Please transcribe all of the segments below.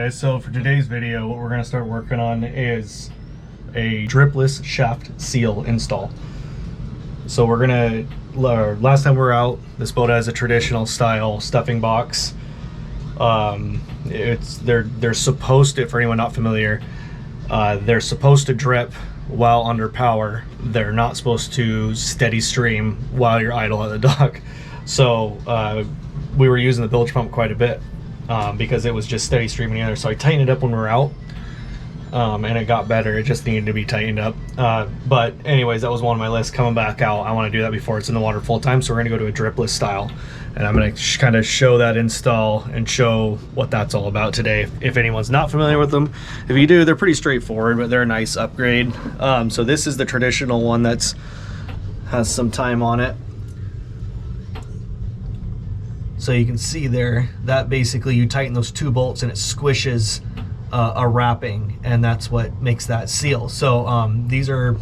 guys, so for today's video what we're going to start working on is a dripless shaft seal install. So we're going to, last time we were out, this boat has a traditional style stuffing box. They're supposed to, for anyone not familiar, they're supposed to drip while under power. They're not supposed to steady stream while you're idle at the dock. So we were using the bilge pump quite a bit because it was just steady streaming in there. So I tightened it up when we were out, and it got better. It just needed to be tightened up. But anyways, that was one on my list. Coming back out, I want to do that before it's in the water full time. So we're going to go to a dripless style, and I'm going to kind of show that install and show what that's all about today. If anyone's not familiar with them, if you do, they're pretty straightforward, but they're a nice upgrade. So this is the traditional one that's has some time on it. So you can see there that basically you tighten those two bolts and it squishes a wrapping, and that's what makes that seal. So these are,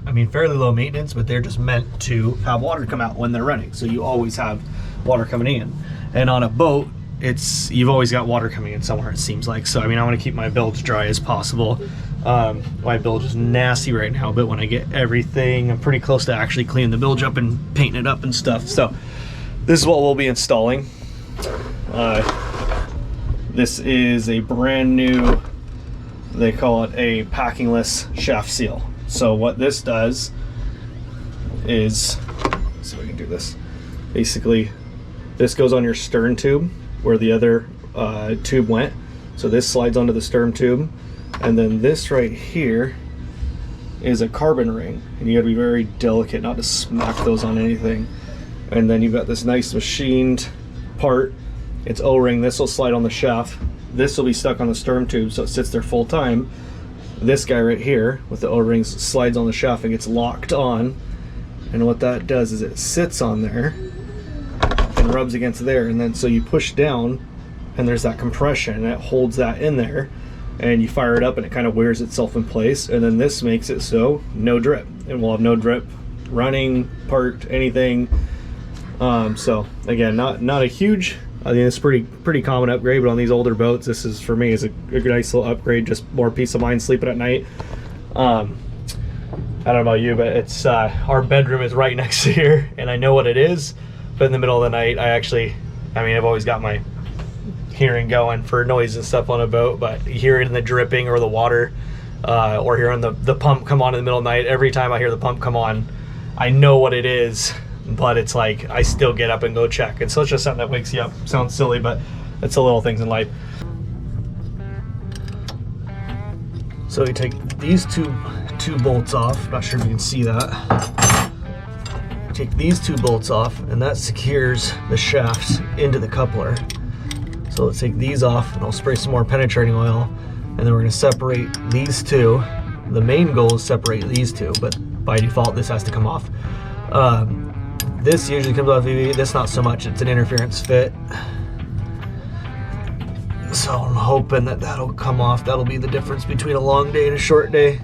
I mean, fairly low maintenance, but they're just meant to have water come out when they're running. So you always have water coming in, and on a boat you've always got water coming in somewhere, it seems like. So I mean, I want to keep my bilge dry as possible. My bilge is nasty right now, but when I get everything, I'm pretty close to actually cleaning the bilge up and painting it up and stuff. So this is what we'll be installing. This is a brand new, they call it a packingless shaft seal. So what this does is, let's see if I can do this. Basically, this goes on your stern tube where the other tube went. So this slides onto the stern tube, and then this right here is a carbon ring, and you gotta be very delicate not to smack those on anything. And then you've got this nice machined part. It's O-ring. This will slide on the shaft. This will be stuck on the stern tube, so it sits there full time. This guy right here with the O-rings slides on the shaft and gets locked on. And what that does is it sits on there and rubs against there, and then so you push down and there's that compression and it holds that in there, and you fire it up and it kind of wears itself in place. And then this makes it so no drip, and we'll have no drip running, parked, anything. So again, not a huge, I think it's pretty common upgrade, but on these older boats, this is, for me, is a nice little upgrade, just more peace of mind sleeping at night. I don't know about you, but it's our bedroom is right next to here, and I know what it is, but in the middle of the night, I've always got my hearing going for noise and stuff on a boat, but hearing the dripping or the water, or hearing the pump come on in the middle of the night, every time I hear the pump come on, I know what it is. But it's like I still get up and go check, and so it's just something that wakes you up. Sounds silly, but it's the little things in life. So you take these two bolts off. Not sure if you can see that. Take these two bolts off, and that secures the shaft into the coupler. So let's take these off, and I'll spray some more penetrating oil, and then we're going to separate these two. The main goal is separate these two, but by default this has to come off. This usually comes off EV, this not so much, it's an interference fit. So I'm hoping that that'll come off. That'll be the difference between a long day and a short day.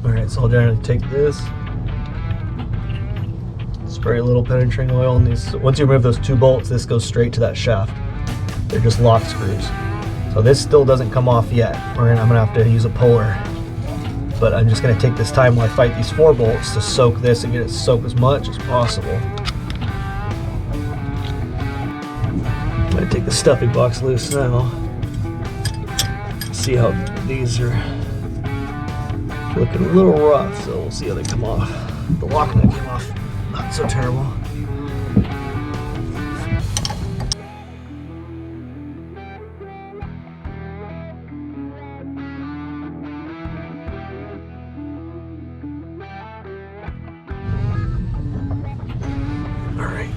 Alright, so I'll generally take this, spray a little penetrating oil on these. Once you remove those two bolts, this goes straight to that shaft. They're just lock screws. So this still doesn't come off yet. I'm gonna have to use a puller. But I'm just gonna take this time while I fight these 4 bolts to soak this and get it to soak as much as possible. I'm gonna take the stuffing box loose now. See how these are looking a little rough, so we'll see how they come off. The lock nut came off, not so terrible.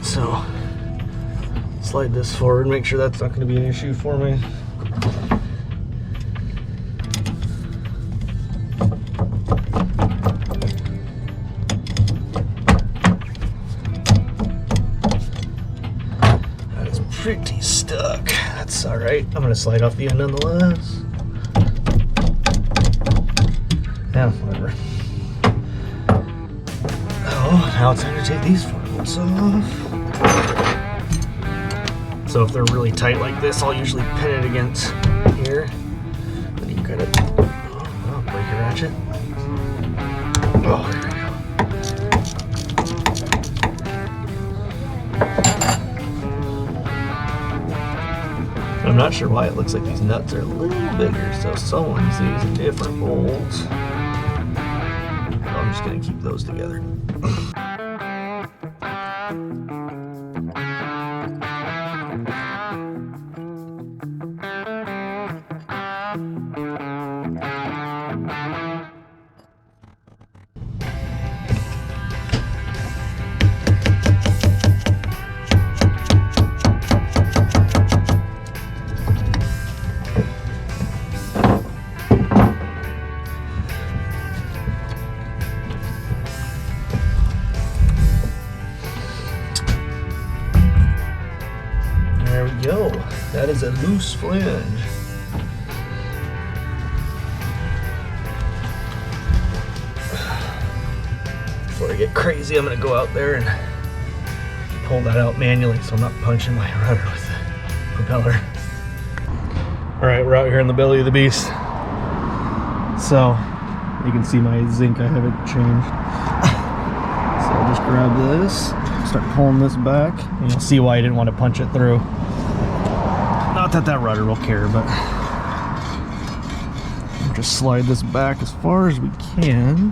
So slide this forward, make sure that's not going to be an issue for me. That is pretty stuck. That's all right. I'm going to slide off the end nonetheless. Yeah, whatever. now it's time to take these 4 bolts off. So if they're really tight like this, I'll usually pin it against here. Then you kind of break your ratchet. Oh, there we go. I'm not sure why it looks like these nuts are a little bigger, so someone's using different bolts. I'm just gonna keep those together. There we go. That is a loose flange. Before I get crazy, I'm gonna go out there and pull that out manually so I'm not punching my rudder with the propeller. All right, we're out here in the belly of the beast. So you can see my zinc, I haven't changed. So I'll just grab this, start pulling this back, and you'll see why I didn't want to punch it through. Not that that rudder will care, but we'll just slide this back as far as we can.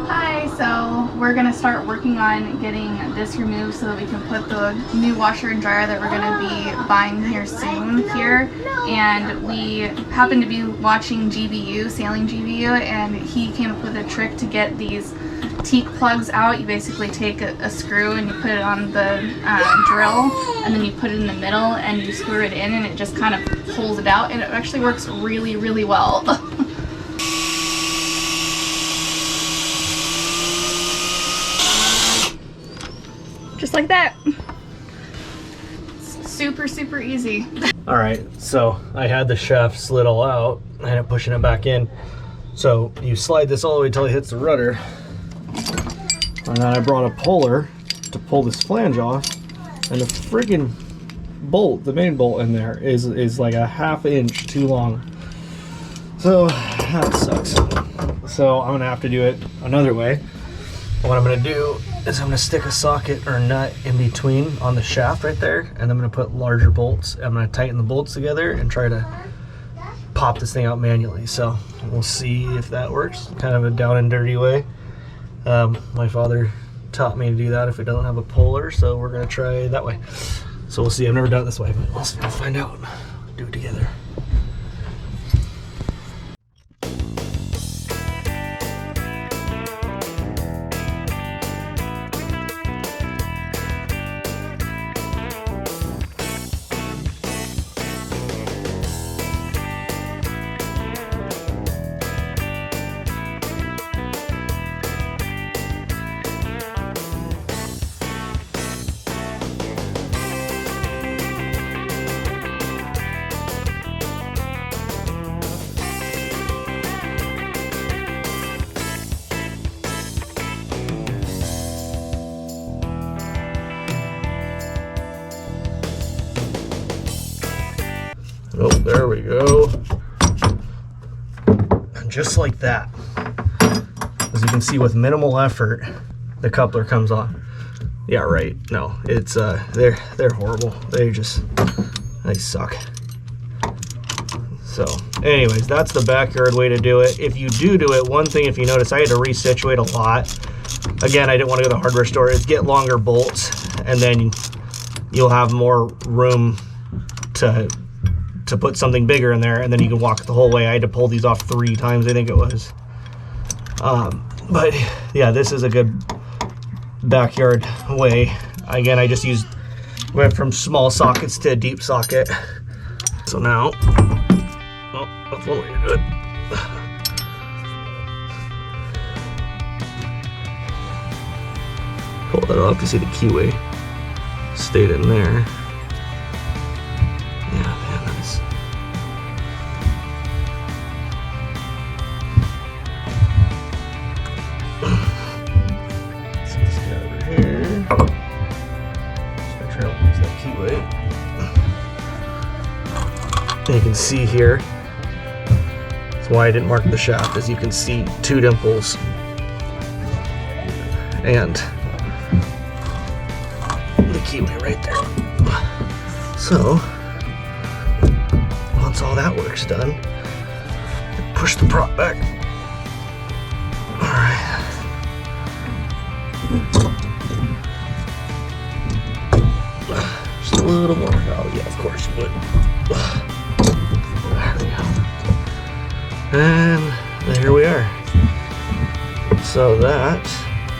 Hi, so we're gonna start working on getting this removed so that we can put the new washer and dryer that we're gonna be buying here soon here. And we happened to be watching GBU, Sailing GBU, and he came up with a trick to get these teak plugs out. You basically take a screw and you put it on the drill, and then you put it in the middle and you screw it in, and it just kind of pulls it out, and it actually works really, really well. Just like that. It's super, super easy. All right, so I had the shaft slid all out. I ended up pushing it back in. So you slide this all the way until it hits the rudder. And then I brought a puller to pull this flange off, and the friggin' bolt, the main bolt in there, is like a ½ inch too long. So that sucks. So I'm gonna have to do it another way. What I'm gonna do is I'm gonna stick a socket or a nut in between on the shaft right there, and I'm gonna put larger bolts. I'm gonna tighten the bolts together and try to pop this thing out manually. So we'll see if that works. Kind of a down and dirty way. My father taught me to do that if it doesn't have a puller, so we're gonna try that way. So we'll see. I've never done it this way, but we'll find out. Do it together. Oh, there we go. And just like that, as you can see, with minimal effort, the coupler comes off. Yeah, right. No, it's they're horrible. They suck. So, anyways, that's the backyard way to do it. If you do it, one thing, if you notice, I had to resituate a lot. Again, I didn't want to go to the hardware store. Is get longer bolts, and then you'll have more room to put something bigger in there, and then you can walk the whole way. I had to pull these off 3 times, I think it was. But yeah, this is a good backyard way. Again, I just went from small sockets to a deep socket. So now, oh, that's one way to do it. Pull that off to see the keyway stayed in there. Yeah, man, that's And you can see here, that's why I didn't mark the shaft, as you can see 2 dimples. And the keyway right there. So, once all that work's done, push the prop back. Alright. Just a little more. Oh yeah, of course you would. There we go. And here we are. So that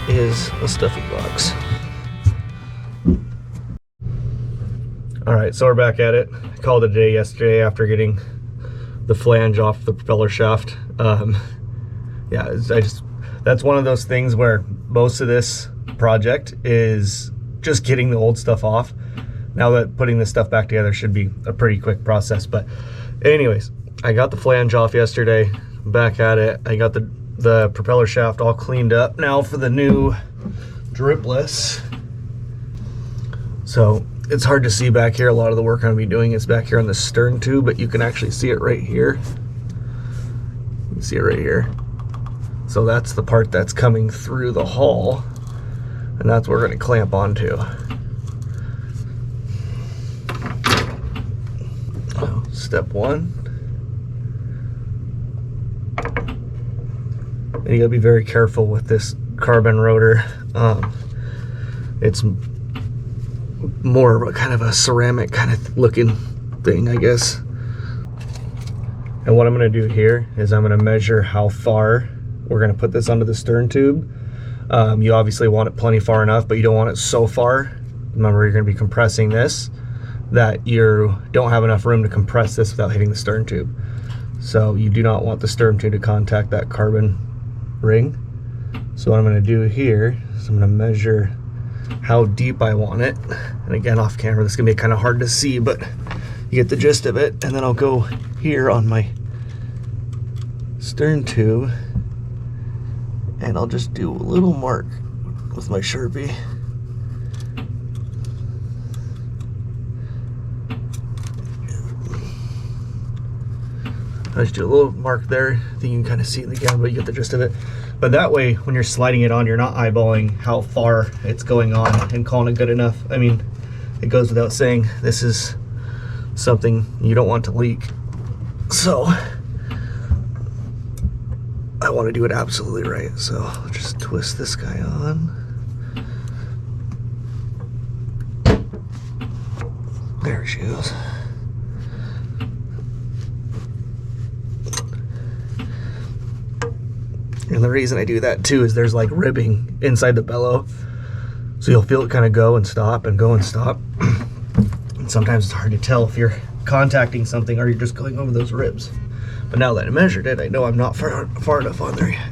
is a stuffy box. Alright, so we're back at it. I called it a day yesterday after getting the flange off the propeller shaft. Yeah, that's one of those things where most of this project is just getting the old stuff off. Now that putting this stuff back together should be a pretty quick process. But anyways, I got the flange off yesterday, back at it. I got the propeller shaft all cleaned up now for the new Dripless. So it's hard to see back here. A lot of the work I'm going to be doing is back here on the stern tube, but you can actually see it right here. You can see it right here. So that's the part that's coming through the hull, and that's what we're going to clamp onto. So, step 1. And you got to be very careful with this carbon rotor. It's more of a kind of a ceramic kind of looking thing, I guess. And what I'm going to do here is I'm going to measure how far we're going to put this onto the stern tube. You obviously want it plenty far enough, but you don't want it so far. Remember, you're going to be compressing this, that you don't have enough room to compress this without hitting the stern tube. So you do not want the stern tube to contact that carbon ring. So what I'm going to do here is I'm going to measure how deep I want it. And again, off camera, this is going to be kind of hard to see, but you get the gist of it. And then I'll go here on my stern tube, and I'll just do a little mark with my Sharpie. I just do a little mark there. I think you can kind of see it again, but you get the gist of it. But that way, when you're sliding it on, you're not eyeballing how far it's going on and calling it good enough. I mean, it goes without saying, this is something you don't want to leak. So I want to do it absolutely right. So I'll just twist this guy on. There she goes. And the reason I do that too is there's like ribbing inside the bellow. So you'll feel it kind of go and stop and go and stop. And sometimes it's hard to tell if you're contacting something or you're just going over those ribs. But now that I measured it, I know I'm not far enough on there yet.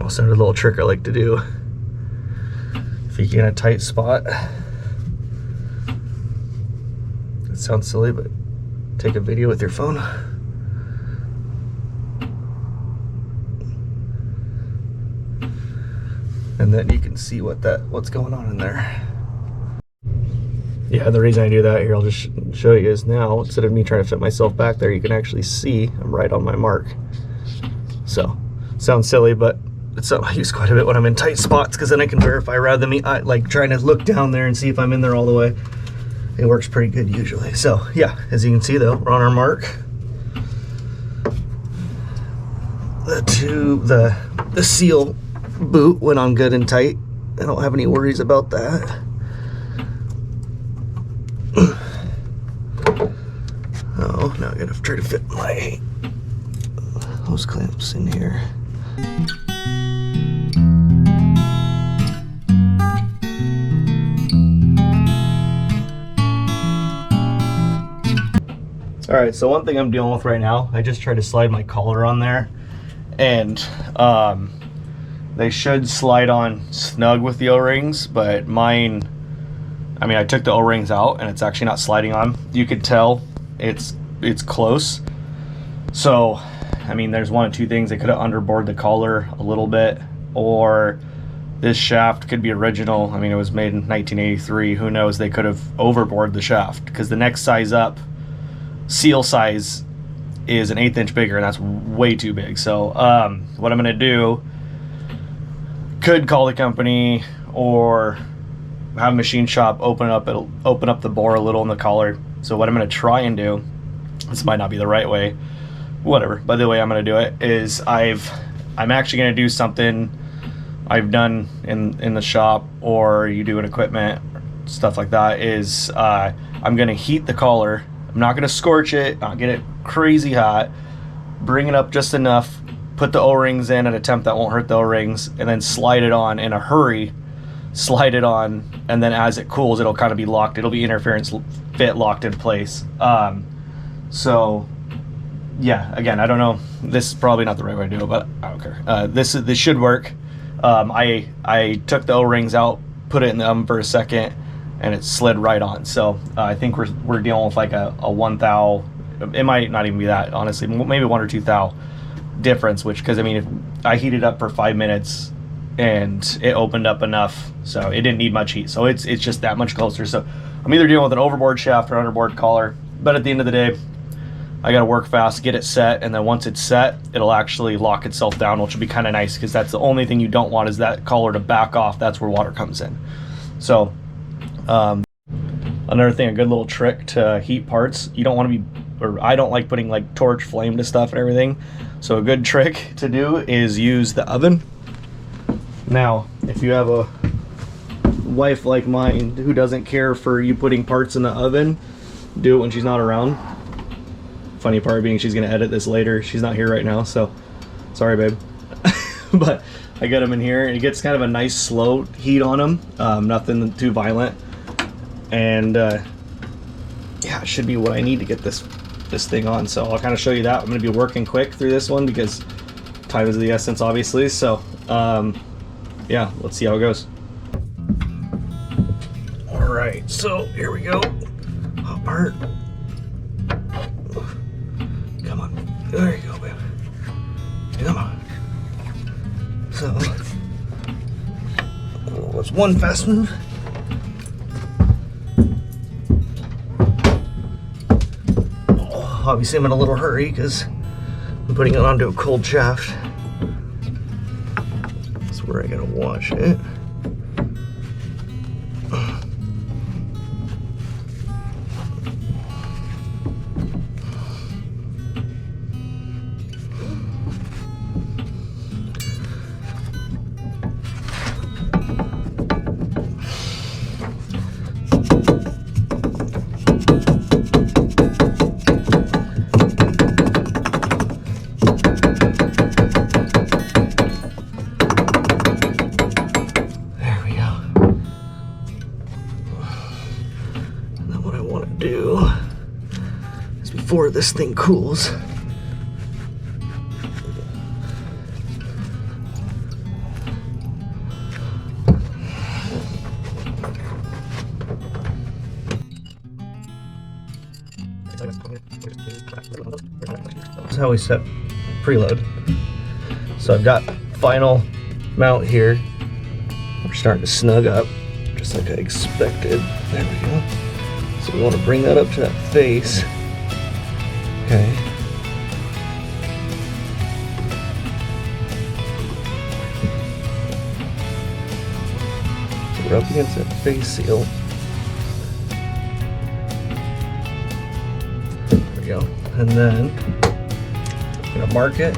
Also, a little trick I like to do. If you get in a tight spot, it sounds silly, but take a video with your phone. And then you can see what's going on in there. Yeah, the reason I do that here, I'll just show you is now, instead of me trying to fit myself back there, you can actually see I'm right on my mark. So, sounds silly, but it's something I use quite a bit when I'm in tight spots, because then I can verify rather than me like trying to look down there and see if I'm in there all the way. It works pretty good usually. So yeah, as you can see though, we're on our mark. The tube, the seal boot went on good and tight. I don't have any worries about that. Oh, now I gotta try to fit my hose clamps in here. All right, so one thing I'm dealing with right now, I just tried to slide my collar on there, and they should slide on snug with the O-rings, but mine, I mean, I took the O-rings out and it's actually not sliding on. You could tell it's close. So I mean, there's one of two things. They could have underbored the collar a little bit, or this shaft could be original. I mean, it was made in 1983. Who knows? They could have overbored the shaft, because the next size up, seal size, is an 1/8 inch bigger, and that's way too big. So what I'm gonna do, could call the company or have a machine shop open up the bore a little in the collar. So what I'm gonna try and do, this might not be the right way, whatever, but the way I'm gonna do it is I'm actually gonna do something I've done in the shop, or you do in equipment, stuff like that, is I'm gonna heat the collar. I'm not gonna scorch it, not get it crazy hot, bring it up just enough, put the O-rings in at a temp that won't hurt the O-rings, and then slide it on in a hurry, slide it on, and then as it cools, it'll kind of be locked. It'll be interference fit locked in place. So yeah, again, I don't know. This is probably not the right way to do it, but I don't care. This should work. I took the O-rings out, put it in the oven for a second, and it slid right on. So I think we're dealing with like a 1 thou. It might not even be that, honestly, maybe 1 or 2 thou difference, which, because I mean, if I heated up for 5 minutes and it opened up enough, so it didn't need much heat, so it's just that much closer. So I'm either dealing with an overboard shaft or underboard collar, but at the end of the day, I gotta work fast, get it set, and then once it's set, it'll actually lock itself down, which will be kind of nice, because that's the only thing you don't want, is that collar to back off. That's where water comes in. So another thing, a good little trick to heat parts, you don't want to be, or I don't like putting like torch flame to stuff and everything. So a good trick to do is use the oven. Now, if you have a wife like mine who doesn't care for you putting parts in the oven, do it when she's not around. Funny part being, she's gonna edit this later. She's not here right now, so sorry, babe. But I get them in here, and it gets kind of a nice slow heat on them, nothing too violent, and yeah, it should be what I need to get this thing on. So I'll kind of show you that. I'm going to be working quick through this one because time is of the essence, obviously. So yeah, let's see how it goes. All right, so here we go. Hot part. Come on, there you go, babe. Come on. So what's one fast move? Obviously I'm in a little hurry because I'm putting it onto a cold shaft. That's where I gotta watch it. Do is, before this thing cools, this is how we set preload. So I've got final mount here. We're starting to snug up just like I expected. There we go. So we want to bring that up to that face. Okay. So we're up against that face seal. There we go. And then I'm going to mark it.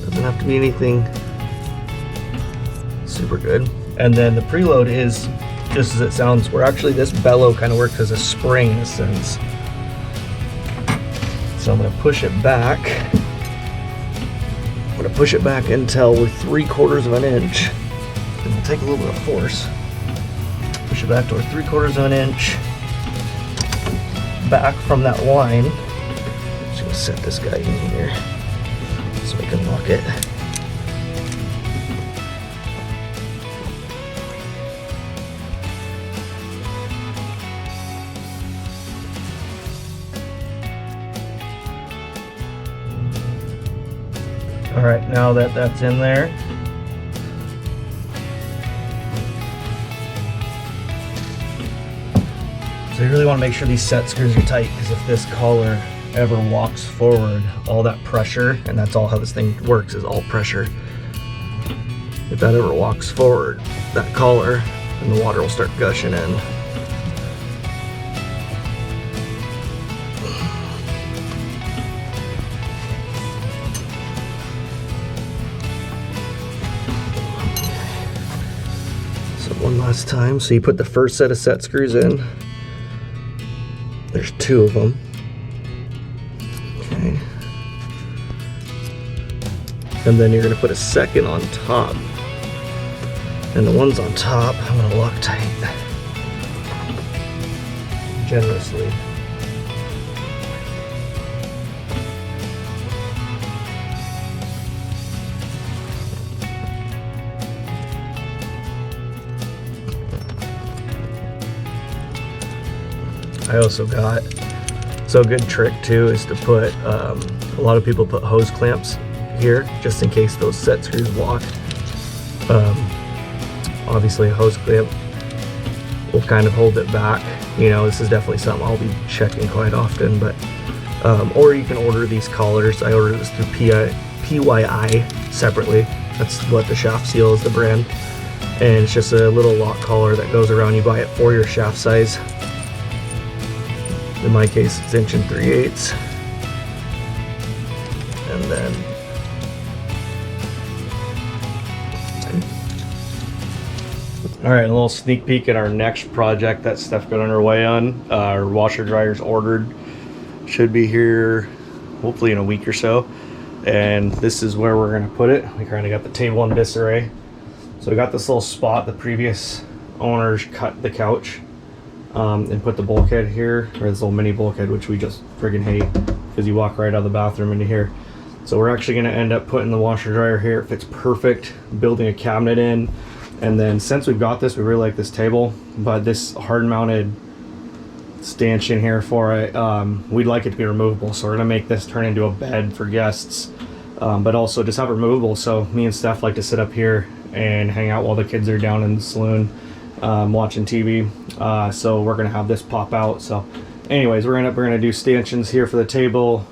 Doesn't have to be anything super good. And then the preload is just as it sounds, where actually this bellow kind of works as a spring in a sense. So I'm going to push it back. I'm going to push it back until we're 3/4 of an inch. And we'll take a little bit of force. Push it back to 3/4 of an inch. Back from that line. I'm just going to set this guy in here so I can lock it. All right, now that that's in there, so you really want to make sure these set screws are tight, because if this collar ever walks forward, all that pressure, and that's all how this thing works, is all pressure. If that ever walks forward, that collar, and the water will start gushing in. So one last time, so you put the first set of set screws in. There's 2 of them. Okay. And then you're going to put a second on top. And the ones on top, I'm going to lock tight generously. I also got, so a good trick too is to put, a lot of people put hose clamps here just in case those set screws walk. Obviously a hose clamp will kind of hold it back. You know, this is definitely something I'll be checking quite often, but or you can order these collars. I ordered this through PYI separately. That's what the shaft seal is, the brand. And it's just a little lock collar that goes around. You buy it for your shaft size. In my case, it's 1 3/8. And then all right, a little sneak peek at our next project that Steph got underway on. Our washer dryer's ordered. Should be here hopefully in a week or so. And this is where we're gonna put it. We kind of got the table in disarray. So we got this little spot. The previous owners cut the couch and put the bulkhead here, or this little mini bulkhead, which we just friggin' hate because you walk right out of the bathroom into here. So we're actually gonna end up putting the washer dryer here. It fits perfect, building a cabinet in. And then since we've got this, we really like this table, but this hard mounted stanchion here for it, we'd like it to be removable. So we're gonna make this turn into a bed for guests, but also just have it removable. So me and Steph like to sit up here and hang out while the kids are down in the saloon watching TV. So we're gonna have this pop out. So anyways, we're gonna do stanchions here for the table,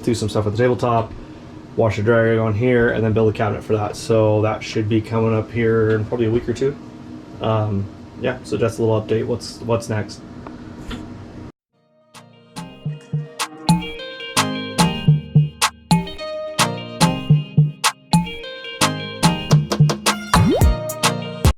do some stuff with the tabletop, washer dryer on here, and then build a cabinet for that. So that should be coming up here in probably a week or 2. Yeah, so just a little update. What's next.